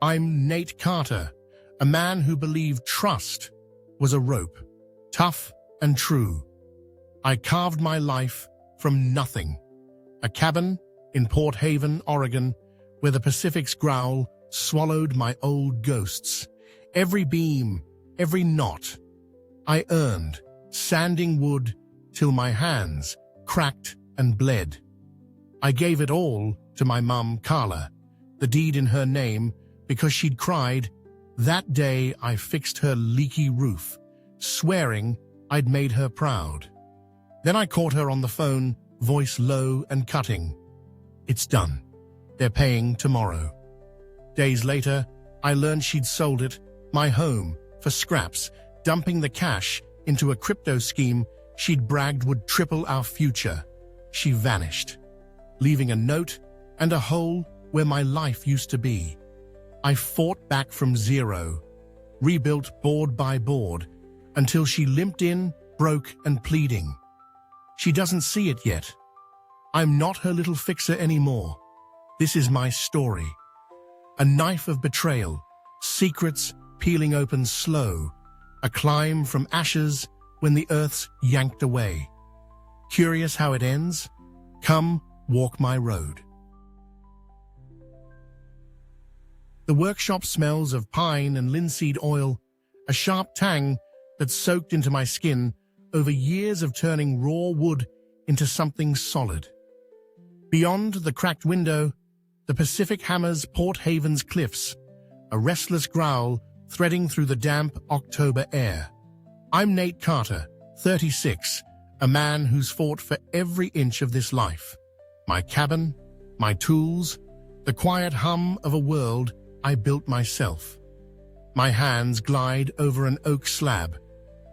I'm Nate Carter, a man who believed trust was a rope, tough and true. I carved my life from nothing. A cabin in Port Haven, Oregon, where the Pacific's growl swallowed my old ghosts. Every beam, every knot, I earned, sanding wood till my hands cracked and bled. I gave it all to my mum, Carla, the deed in her name, because she'd cried. That day I fixed her leaky roof, swearing I'd made her proud. Then I caught her on the phone, voice low and cutting. It's done. They're paying tomorrow. Days later, I learned she'd sold it, my home, for scraps, dumping the cash into a crypto scheme she'd bragged would triple our future. She vanished, leaving a note and a hole where my life used to be. I fought back from zero, rebuilt board by board, until she limped in, broke and pleading. She doesn't see it yet. I'm not her little fixer anymore. This is my story. A knife of betrayal, secrets peeling open slow, a climb from ashes when the earth's yanked away. Curious how it ends? Come, walk my road. The workshop smells of pine and linseed oil, a sharp tang that soaked into my skin over years of turning raw wood into something solid. Beyond the cracked window, the Pacific hammers Port Haven's cliffs, a restless growl threading through the damp October air. I'm Nate Carter, 36, a man who's fought for every inch of this life. My cabin, my tools, the quiet hum of a world I built myself. My hands glide over an oak slab,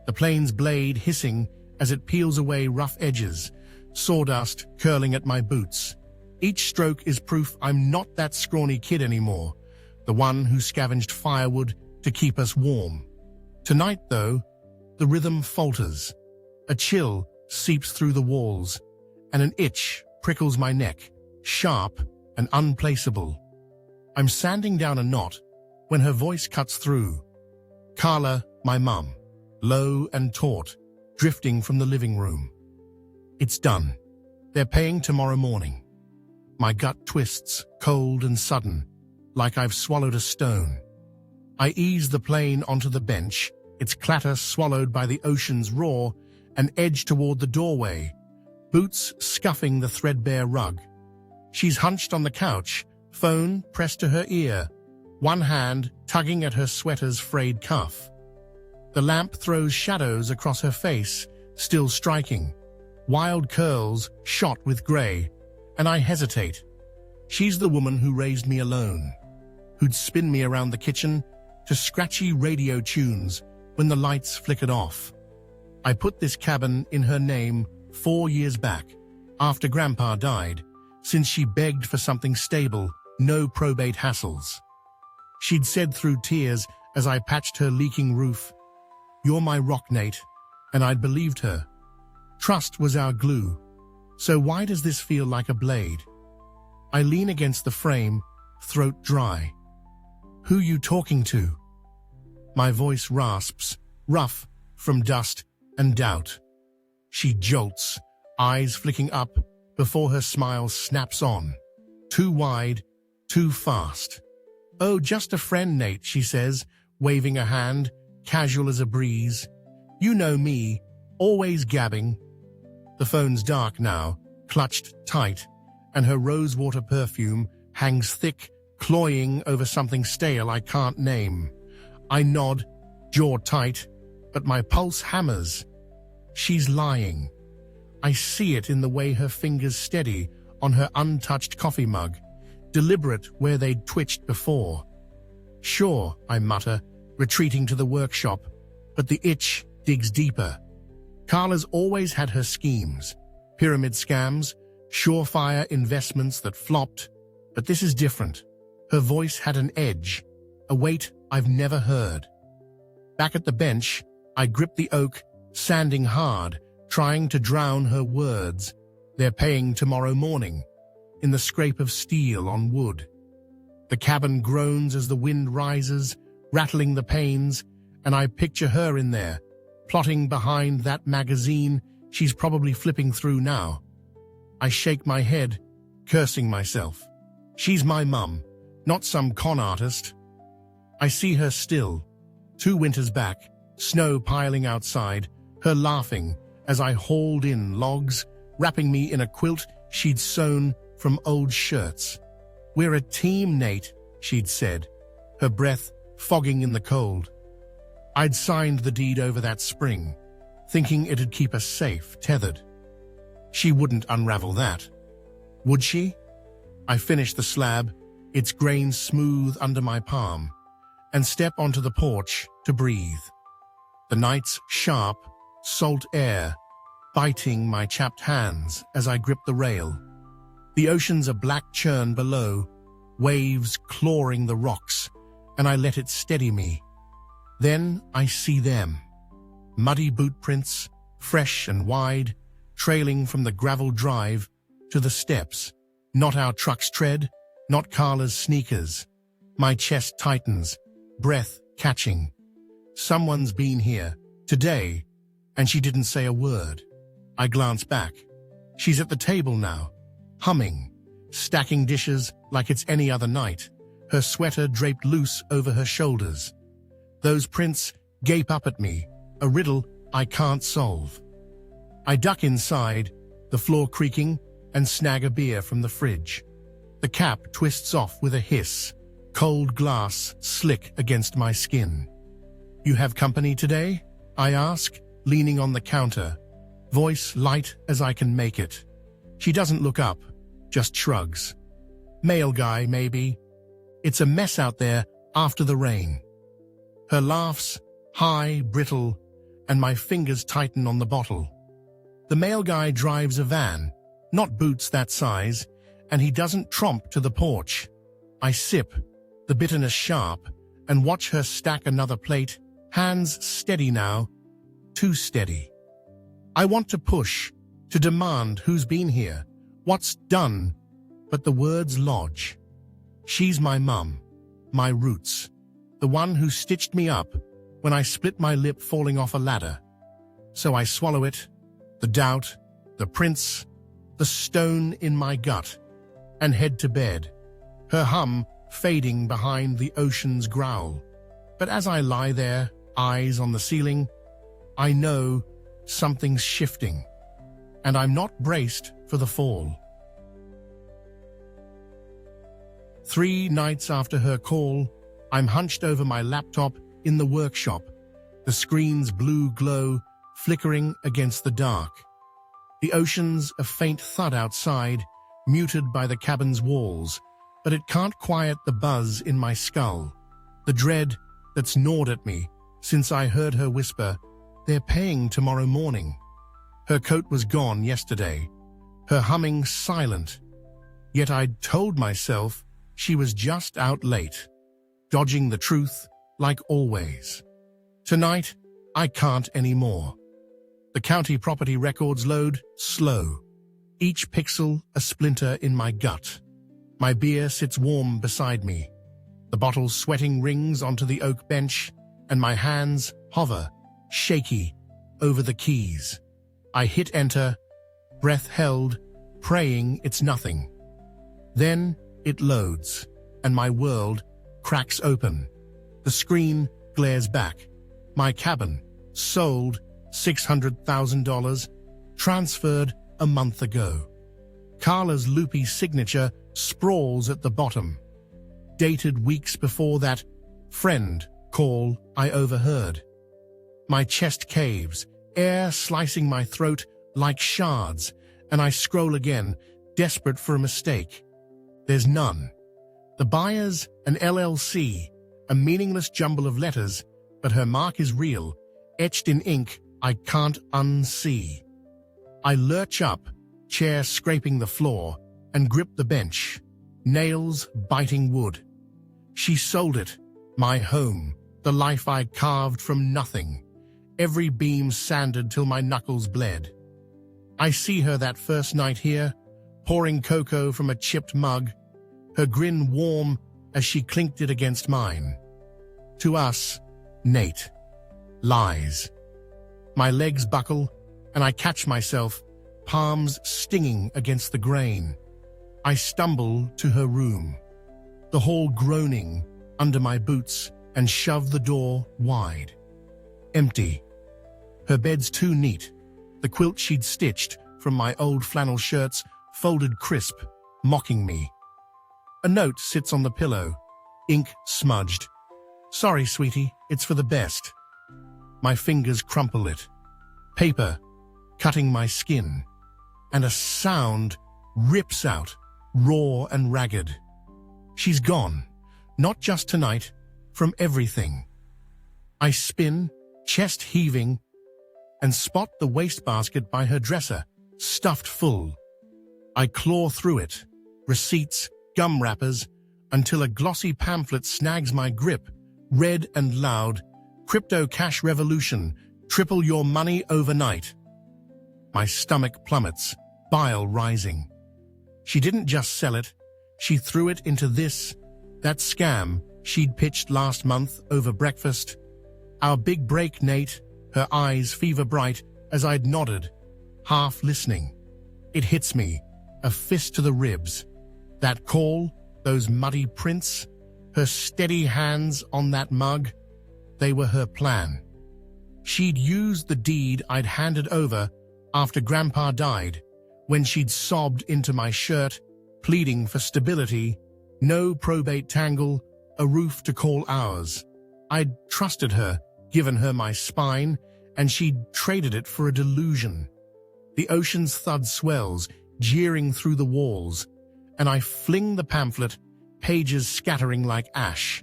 the plane's blade hissing as it peels away rough edges, sawdust curling at my boots. Each stroke is proof I'm not that scrawny kid anymore, the one who scavenged firewood to keep us warm. Tonight, though, the rhythm falters. A chill seeps through the walls, and an itch prickles my neck, sharp and unplaceable. I'm sanding down a knot when her voice cuts through. Carla, my mum, low and taut, drifting from the living room. It's done. They're paying tomorrow morning. My gut twists, cold and sudden, like I've swallowed a stone. I ease the plane onto the bench, its clatter swallowed by the ocean's roar, and edge toward the doorway, boots scuffing the threadbare rug. She's hunched on the couch, phone pressed to her ear, one hand tugging at her sweater's frayed cuff. The lamp throws shadows across her face, still striking, wild curls shot with gray, and I hesitate. She's the woman who raised me alone, who'd spin me around the kitchen to scratchy radio tunes when the lights flickered off. I put this cabin in her name 4 years back, after Grandpa died, since she begged for something stable, no probate hassles. She'd said through tears as I patched her leaking roof, "You're my rock, Nate," and I'd believed her. Trust was our glue. So why does this feel like a blade? I lean against the frame, throat dry. Who you talking to? My voice rasps, rough from dust and doubt. She jolts, eyes flicking up before her smile snaps on. Too wide, too fast. "Oh, just a friend, Nate," she says, waving a hand, casual as a breeze. "You know me, always gabbing." The phone's dark now, clutched tight, and her rosewater perfume hangs thick, cloying over something stale I can't name. I nod, jaw tight, but my pulse hammers. She's lying. I see it in the way her fingers steady on her untouched coffee mug, deliberate where they'd twitched before. "Sure," I mutter, retreating to the workshop, but the itch digs deeper. Carla's always had her schemes, pyramid scams, surefire investments that flopped, but this is different. Her voice had an edge, a weight I've never heard. Back at the bench, I grip the oak, sanding hard, trying to drown her words. They're paying tomorrow morning, in the scrape of steel on wood. The cabin groans as the wind rises, rattling the panes, and I picture her in there, plotting behind that magazine she's probably flipping through now. I shake my head, cursing myself. She's my mum, not some con artist. I see her still, 2 winters back, snow piling outside, her laughing as I hauled in logs, wrapping me in a quilt she'd sewn from old shirts. "We're a team, Nate," she'd said, her breath fogging in the cold. I'd signed the deed over that spring, thinking it'd keep us safe, tethered. She wouldn't unravel that. Would she? I finish the slab, its grain smooth under my palm, and step onto the porch to breathe. The night's sharp, salt air biting my chapped hands as I grip the rail. The ocean's a black churn below, waves clawing the rocks, and I let it steady me. Then I see them. Muddy boot prints, fresh and wide, trailing from the gravel drive to the steps. Not our truck's tread, not Carla's sneakers. My chest tightens, breath catching. Someone's been here, today, and she didn't say a word. I glance back. She's at the table now, humming, stacking dishes like it's any other night, her sweater draped loose over her shoulders. Those prints gape up at me, a riddle I can't solve. I duck inside, the floor creaking, and snag a beer from the fridge. The cap twists off with a hiss, cold glass slick against my skin. "You have company today?" I ask, leaning on the counter, voice light as I can make it. She doesn't look up, just shrugs. "Mail guy, maybe. It's a mess out there after the rain." Her laughs, high, brittle, and my fingers tighten on the bottle. The mail guy drives a van, not boots that size, and he doesn't tromp to the porch. I sip, the bitterness sharp, and watch her stack another plate, hands steady now, too steady. I want to push, to demand who's been here, what's done, but the words lodge. She's my mum, my roots, the one who stitched me up when I split my lip falling off a ladder. So I swallow it, the doubt, the prints, the stone in my gut, and head to bed, her hum fading behind the ocean's growl. But as I lie there, eyes on the ceiling, I know something's shifting, and I'm not braced for the fall. 3 nights after her call, I'm hunched over my laptop in the workshop, the screen's blue glow flickering against the dark. The ocean's a faint thud outside, muted by the cabin's walls, but it can't quiet the buzz in my skull, the dread that's gnawed at me since I heard her whisper, "They're paying tomorrow morning." Her coat was gone yesterday, her humming silent, yet I'd told myself she was just out late, dodging the truth like always. Tonight, I can't anymore. The county property records load slow, each pixel a splinter in my gut. My beer sits warm beside me, the bottle's sweating rings onto the oak bench, and my hands hover, shaky, over the keys. I hit enter, breath held, praying it's nothing. Then it loads, and my world cracks open. The screen glares back. My cabin, sold, $600,000, transferred a month ago. Carla's loopy signature sprawls at the bottom, dated weeks before that friend call I overheard. My chest caves, air slicing my throat like shards, and I scroll again, desperate for a mistake. There's none. The buyer's an LLC, a meaningless jumble of letters, but her mark is real, etched in ink I can't unsee. I lurch up, chair scraping the floor, and grip the bench, nails biting wood. She sold it, my home, the life I carved from nothing, every beam sanded till my knuckles bled. I see her that first night here, pouring cocoa from a chipped mug, her grin warm as she clinked it against mine. To us, Nate. Lies. My legs buckle, and I catch myself, palms stinging against the grain. I stumble to her room, the hall groaning under my boots, and shove the door wide. Empty. Her bed's too neat, the quilt she'd stitched from my old flannel shirts folded crisp, mocking me. A note sits on the pillow, ink smudged. Sorry, sweetie, it's for the best. My fingers crumple it. Paper, cutting my skin. And a sound rips out, raw and ragged. She's gone, not just tonight, from everything. I spin, chest heaving, and spot the wastebasket by her dresser, stuffed full. I claw through it, receipts, gum wrappers, until a glossy pamphlet snags my grip, red and loud, Crypto Cash Revolution, triple your money overnight. My stomach plummets, bile rising. She didn't just sell it, she threw it into that scam she'd pitched last month over breakfast. Our big break, Nate, her eyes fever bright as I'd nodded, half listening. It hits me, a fist to the ribs. That call, those muddy prints, her steady hands on that mug, they were her plan. She'd used the deed I'd handed over after Grandpa died, when she'd sobbed into my shirt, pleading for stability, no probate tangle, a roof to call ours. I'd trusted her, given her my spine, and she'd traded it for a delusion. The ocean's thud swells, jeering through the walls, and I fling the pamphlet, pages scattering like ash.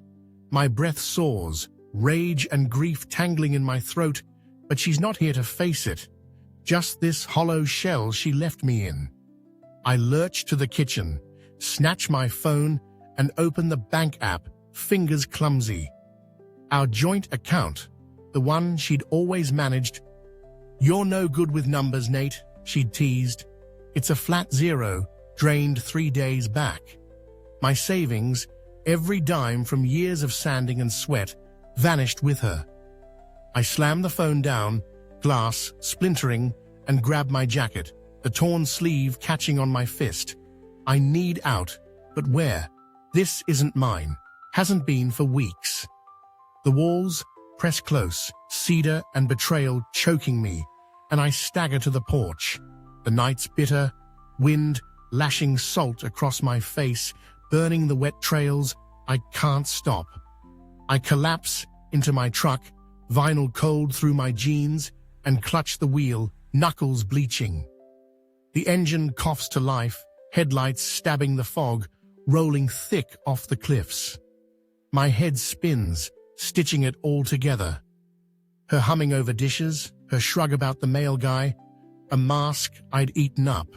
My breath soars, rage and grief tangling in my throat, but she's not here to face it. Just this hollow shell she left me in. I lurch to the kitchen, snatch my phone, and open the bank app, fingers clumsy. Our joint account, the one she'd always managed. You're no good with numbers, Nate, she'd teased. It's a flat zero, drained 3 days back. My savings, every dime from years of sanding and sweat, vanished with her. I slammed the phone down, glass splintering, and grabbed my jacket, the torn sleeve catching on my fist. I need out, but where? This isn't mine, hasn't been for weeks. The walls press close, cedar and betrayal choking me, and I stagger to the porch. The night's bitter, wind lashing salt across my face, burning the wet trails. I can't stop. I collapse into my truck, vinyl cold through my jeans, and clutch the wheel, knuckles bleaching. The engine coughs to life, headlights stabbing the fog, rolling thick off the cliffs. My head spins, stitching it all together. Her humming over dishes, her shrug about the mail guy, a mask I'd eaten up.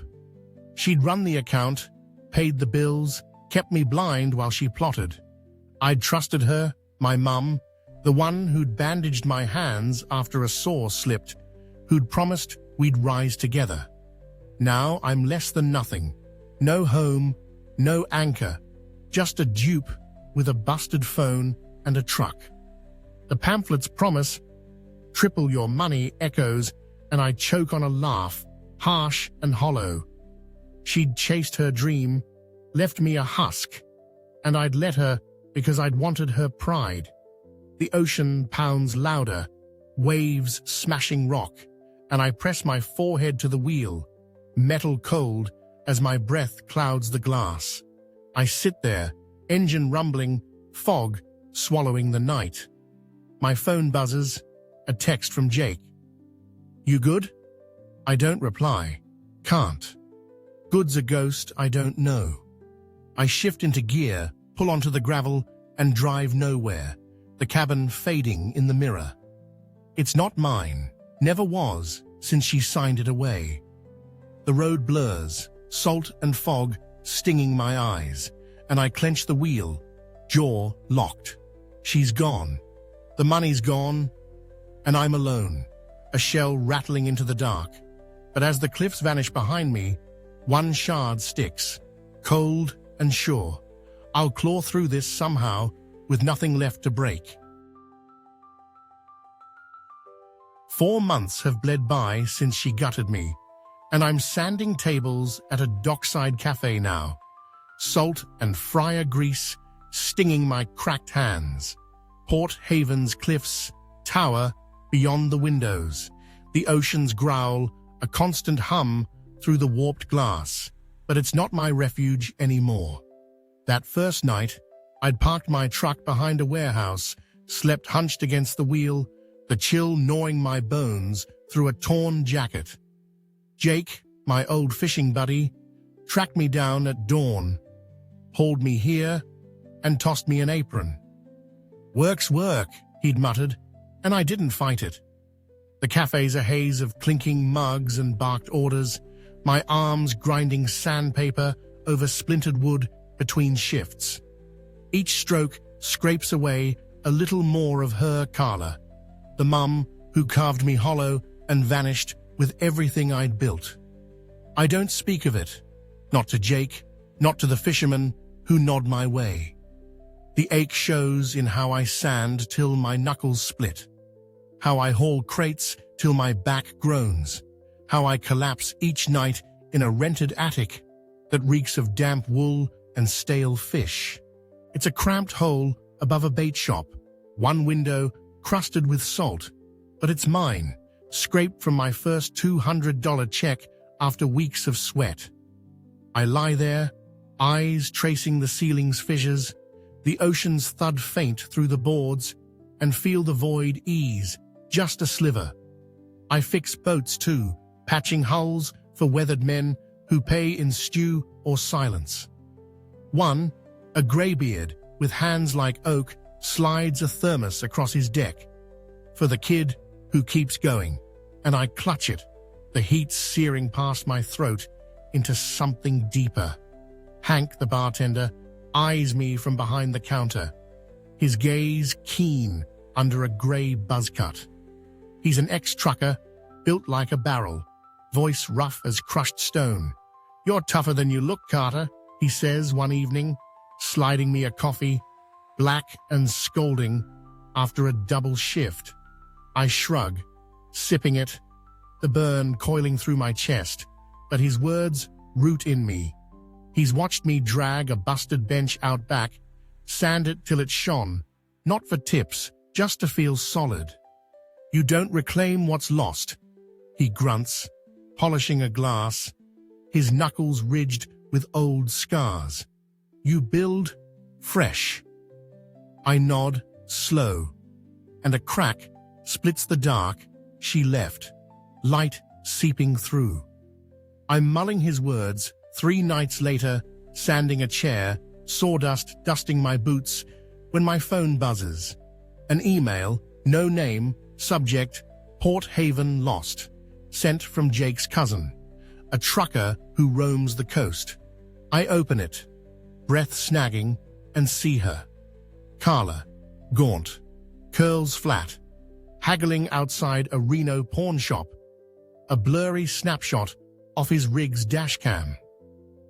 She'd run the account, paid the bills, kept me blind while she plotted. I'd trusted her, my mum, the one who'd bandaged my hands after a sore slipped, who'd promised we'd rise together. Now I'm less than nothing. No home, no anchor, just a dupe with a busted phone and a truck. The pamphlet's promise, triple your money, echoes, and I choke on a laugh, harsh and hollow. She'd chased her dream, left me a husk, and I'd let her because I'd wanted her pride. The ocean pounds louder, waves smashing rock, and I press my forehead to the wheel, metal cold as my breath clouds the glass. I sit there, engine rumbling, fog swallowing the night. My phone buzzes, a text from Jake. You good? I don't reply. Can't. Good's a ghost I don't know. I shift into gear, pull onto the gravel, and drive nowhere, the cabin fading in the mirror. It's not mine, never was, since she signed it away. The road blurs, salt and fog stinging my eyes, and I clench the wheel, jaw locked. She's gone. The money's gone, and I'm alone, a shell rattling into the dark. But as the cliffs vanish behind me, one shard sticks, cold and sure. I'll claw through this somehow, with nothing left to break. 4 months have bled by since she gutted me, and I'm sanding tables at a dockside cafe now. Salt and fryer grease stinging my cracked hands. Port Haven's cliffs tower beyond the windows. The ocean's growl, a constant hum through the warped glass. But it's not my refuge anymore. That first night, I'd parked my truck behind a warehouse, slept hunched against the wheel, the chill gnawing my bones through a torn jacket. Jake, my old fishing buddy, tracked me down at dawn, hauled me here, and tossed me an apron. "Work's work," he'd muttered, and I didn't fight it. The cafe's a haze of clinking mugs and barked orders, my arms grinding sandpaper over splintered wood between shifts. Each stroke scrapes away a little more of her Carla, the mum who carved me hollow and vanished with everything I'd built. I don't speak of it, not to Jake, not to the fishermen who nod my way. The ache shows in how I sand till my knuckles split, how I haul crates till my back groans, how I collapse each night in a rented attic that reeks of damp wool and stale fish. It's a cramped hole above a bait shop, one window crusted with salt, but it's mine, scraped from my first $200 check after weeks of sweat. I lie there, eyes tracing the ceiling's fissures, the ocean's thud faint through the boards, and feel the void ease, just a sliver. I fix boats too, patching hulls for weathered men who pay in stew or silence. One, a greybeard with hands like oak, slides a thermos across his deck. For the kid who keeps going, and I clutch it, the heat searing past my throat into something deeper. Hank, the bartender, eyes me from behind the counter, his gaze keen under a grey buzzcut. He's an ex-trucker, built like a barrel, voice rough as crushed stone. "You're tougher than you look, Carter," he says one evening, sliding me a coffee, black and scolding, after a double shift. I shrug, sipping it, the burn coiling through my chest, but his words root in me. He's watched me drag a busted bench out back, sand it till it shone, not for tips, just to feel solid. "You don't reclaim what's lost," he grunts, polishing a glass, his knuckles ridged with old scars. "You build fresh." I nod, slow, and a crack splits the dark she left, light seeping through. I'm mulling his words 3 nights later, sanding a chair, sawdust dusting my boots, when my phone buzzes. An email, no name, subject, Port Haven lost, sent from Jake's cousin, a trucker who roams the coast. I open it, breath snagging, and see her. Carla, gaunt, curls flat, haggling outside a Reno pawn shop, a blurry snapshot off his rig's dashcam.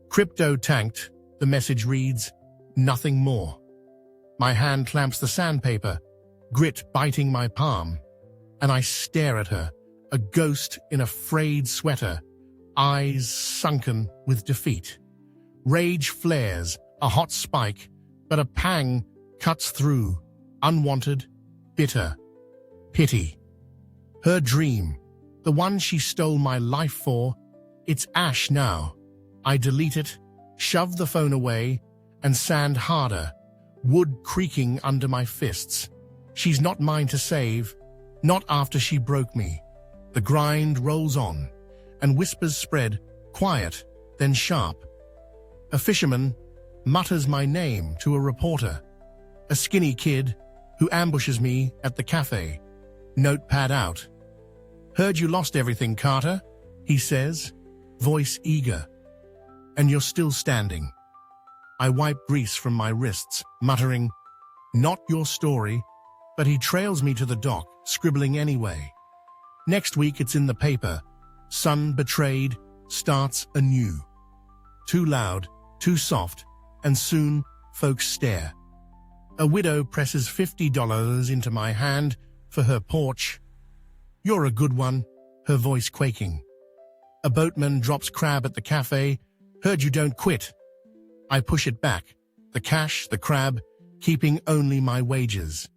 "Crypto tanked," the message reads, nothing more. My hand clamps the sandpaper, grit biting my palm, and I stare at her, a ghost in a frayed sweater, eyes sunken with defeat. Rage flares, a hot spike, but a pang cuts through, unwanted, bitter. Pity. Her dream, the one she stole my life for, it's ash now. I delete it, shove the phone away, and sand harder, wood creaking under my fists. She's not mine to save, not after she broke me. The grind rolls on, and whispers spread, quiet, then sharp. A fisherman mutters my name to a reporter, a skinny kid who ambushes me at the cafe, notepad out. "Heard you lost everything, Carter," he says, voice eager. "And you're still standing." I wipe grease from my wrists, muttering, "Not your story," but he trails me to the dock, scribbling anyway. Next week it's in the paper. Son betrayed, starts anew. Too loud, too soft, and soon folks stare. A widow presses $50 into my hand for her porch. "You're a good one," her voice quaking. A boatman drops crab at the cafe. "Heard you don't quit." I push it back. The cash, the crab, keeping only my wages.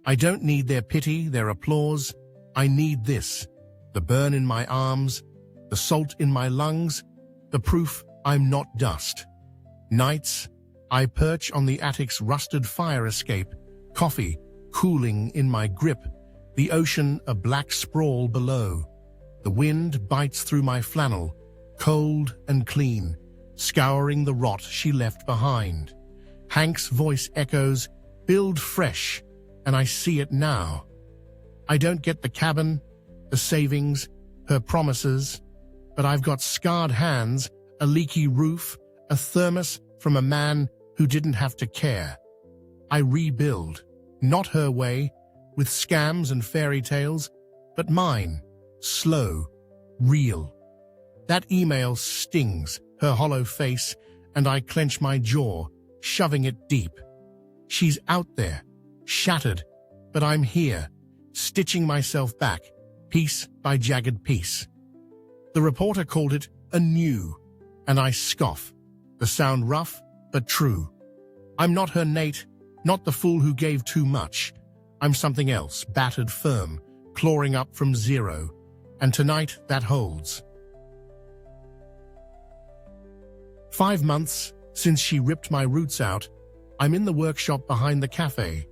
I don't need their pity, their applause. I need this. The burn in my arms, the salt in my lungs, the proof I'm not dust. Nights, I perch on the attic's rusted fire escape, coffee cooling in my grip, the ocean a black sprawl below. The wind bites through my flannel, cold and clean, scouring the rot she left behind. Hank's voice echoes, "Build fresh," and I see it now. I don't get the cabin, the savings, her promises, but I've got scarred hands, a leaky roof, a thermos from a man who didn't have to care. I rebuild, not her way, with scams and fairy tales, but mine, slow, real. That email stings, her hollow face, and I clench my jaw, shoving it deep. She's out there, shattered, but I'm here, stitching myself back, piece by jagged piece. The reporter called it anew, and I scoff. The sound rough, but true. I'm not her Nate, not the fool who gave too much. I'm something else, battered firm, clawing up from zero. And tonight, that holds. 5 months since she ripped my roots out, I'm in the workshop behind the cafe,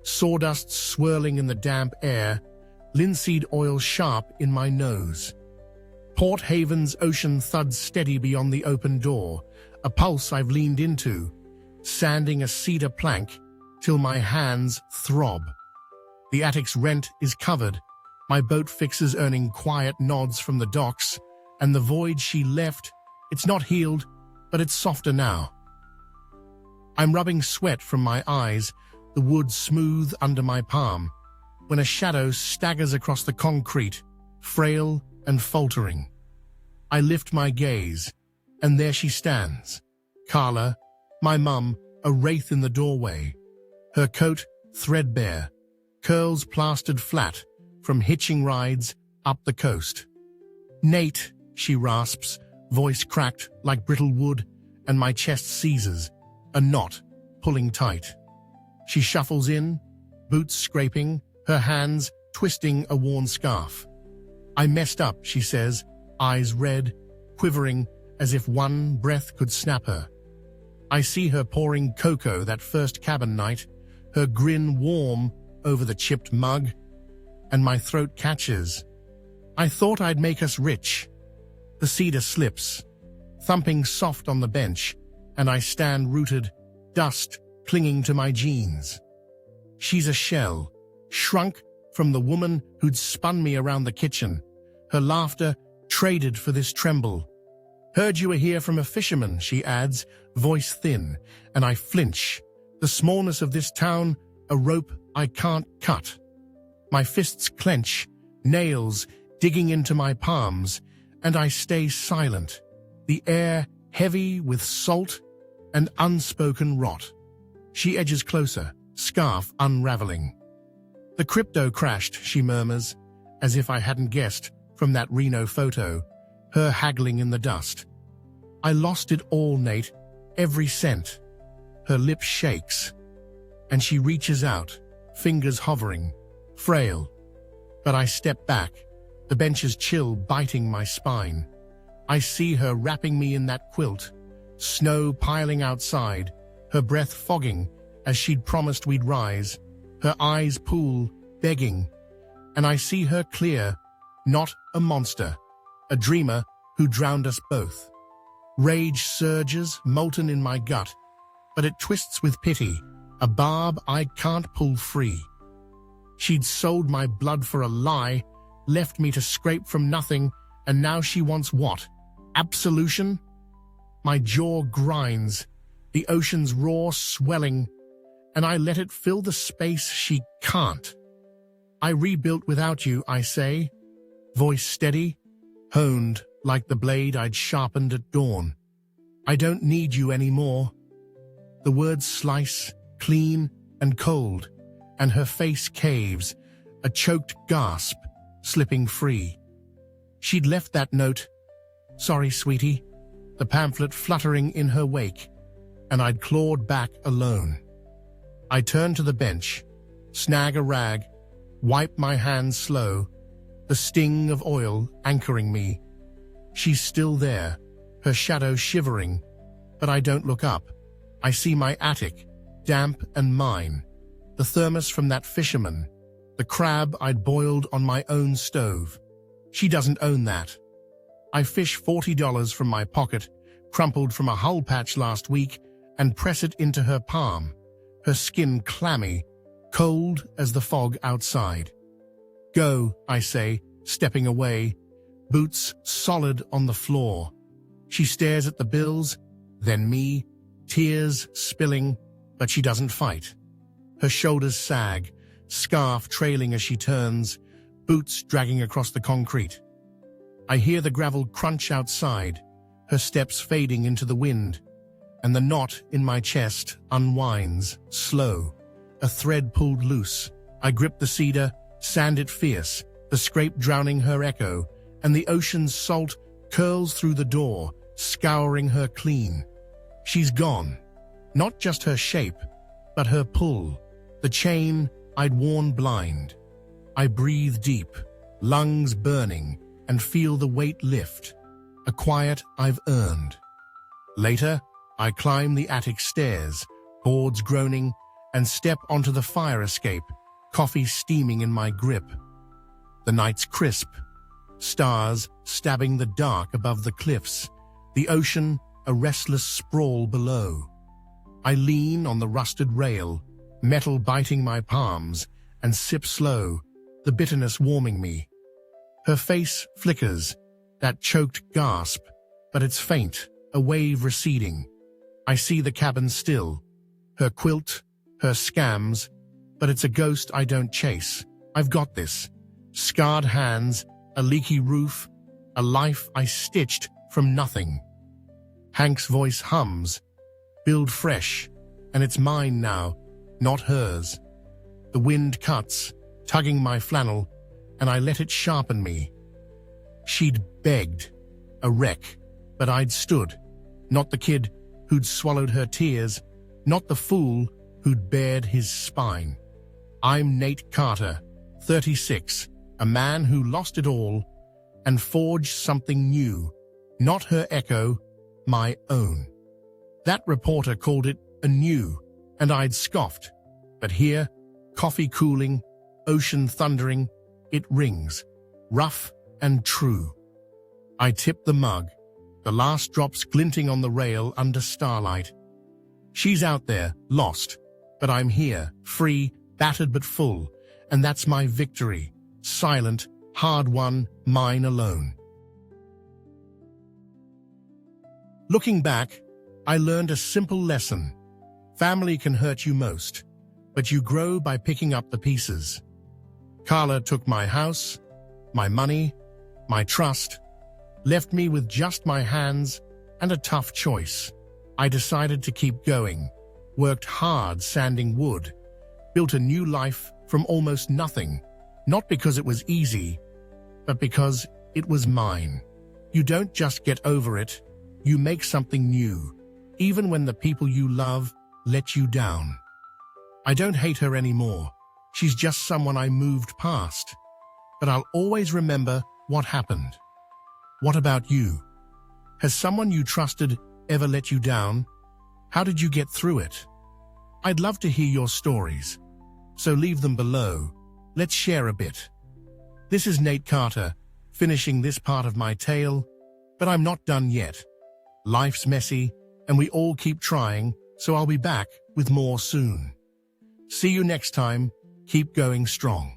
sawdust swirling in the damp air, linseed oil sharp in my nose. Port Haven's ocean thuds steady beyond the open door, a pulse I've leaned into, sanding a cedar plank till my hands throb. The attic's rent is covered, my boat fixes earning quiet nods from the docks, and the void she left, it's not healed, but it's softer now. I'm rubbing sweat from my eyes, the wood smooth under my palm, when a shadow staggers across the concrete, frail and faltering. I lift my gaze, and there she stands. Carla, my mum, a wraith in the doorway. Her coat threadbare, curls plastered flat from hitching rides up the coast. "Nate," she rasps, voice cracked like brittle wood, and my chest seizes, a knot pulling tight. She shuffles in, boots scraping, her hands twisting a worn scarf. "I messed up," she says, eyes red, quivering as if one breath could snap her. I see her pouring cocoa that first cabin night, her grin warm over the chipped mug, and my throat catches. "I thought I'd make us rich." The cedar slips, thumping soft on the bench, and I stand rooted, dust clinging to my jeans. She's a shell, shrunk from the woman who'd spun me around the kitchen, her laughter traded for this tremble. "Heard you were here from a fisherman," she adds, voice thin, and I flinch. The smallness of this town, a rope I can't cut. My fists clench, nails digging into my palms, and I stay silent, the air heavy with salt and unspoken rot. She edges closer, scarf unraveling. "The crypto crashed," she murmurs, as if I hadn't guessed from that Reno photo, her haggling in the dust. "I lost it all, Nate, every cent." Her lip shakes, and she reaches out, fingers hovering, frail. But I step back, the bench's chill biting my spine. I see her wrapping me in that quilt, snow piling outside, her breath fogging as she'd promised we'd rise, her eyes pool, begging, and I see her clear, not a monster, a dreamer who drowned us both. Rage surges, molten in my gut, but it twists with pity, a barb I can't pull free. She'd sold my blood for a lie, left me to scrape from nothing, and now she wants what? Absolution? My jaw grinds, the ocean's roar swelling, and I let it fill the space she can't. "I rebuilt without you," I say, voice steady, honed like the blade I'd sharpened at dawn. "I don't need you anymore." The words slice, clean, and cold, and her face caves, a choked gasp, slipping free. She'd left that note, "Sorry, sweetie," the pamphlet fluttering in her wake, and I'd clawed back alone. I turned to the bench, snag a rag, wipe my hands slow, the sting of oil anchoring me. She's still there, her shadow shivering, but I don't look up. I see my attic, damp and mine, the thermos from that fisherman, the crab I'd boiled on my own stove. She doesn't own that. I fish $40 from my pocket, crumpled from a hull patch last week, and press it into her palm, her skin clammy, cold as the fog outside. "Go," I say, stepping away, boots solid on the floor. She stares at the bills, then me, tears spilling, but she doesn't fight. Her shoulders sag, scarf trailing as she turns, boots dragging across the concrete. I hear the gravel crunch outside, her steps fading into the wind, and the knot in my chest unwinds, slow, a thread pulled loose. I grip the cedar, sand it fierce, the scrape drowning her echo, and the ocean's salt curls through the door, scouring her clean. She's gone. Not just her shape, but her pull, the chain I'd worn blind. I breathe deep, lungs burning, and feel the weight lift, a quiet I've earned. Later, I climb the attic stairs, boards groaning, and step onto the fire escape, coffee steaming in my grip. The night's crisp, stars stabbing the dark above the cliffs, the ocean a restless sprawl below. I lean on the rusted rail, metal biting my palms, and sip slow, the bitterness warming me. Her face flickers, that choked gasp, but it's faint, a wave receding. I see the cabin still, her quilt, her scams, but it's a ghost I don't chase. I've got this. Scarred hands, a leaky roof, a life I stitched from nothing. Hank's voice hums, "Build fresh," and it's mine now, not hers. The wind cuts, tugging my flannel, and I let it sharpen me. She'd begged, a wreck, but I'd stood, not the kid who'd swallowed her tears, not the fool who'd bared his spine. I'm Nate Carter, 36, a man who lost it all and forged something new, not her echo, my own. That reporter called it a new, and I'd scoffed. But here, coffee cooling, ocean thundering, it rings, rough and true. I tip the mug, the last drops glinting on the rail under starlight. She's out there, lost, but I'm here, free, battered but full, and that's my victory, silent, hard-won, mine alone. Looking back, I learned a simple lesson. Family can hurt you most, but you grow by picking up the pieces. Carla took my house, my money, my trust, left me with just my hands and a tough choice. I decided to keep going, worked hard sanding wood, built a new life from almost nothing, not because it was easy, but because it was mine. You don't just get over it, you make something new, even when the people you love let you down. I don't hate her anymore. She's just someone I moved past. But I'll always remember what happened. What about you? Has someone you trusted ever let you down? How did you get through it? I'd love to hear your stories. So leave them below. Let's share a bit. This is Nate Carter, finishing this part of my tale, but I'm not done yet. Life's messy, and we all keep trying, so I'll be back with more soon. See you next time. Keep going strong.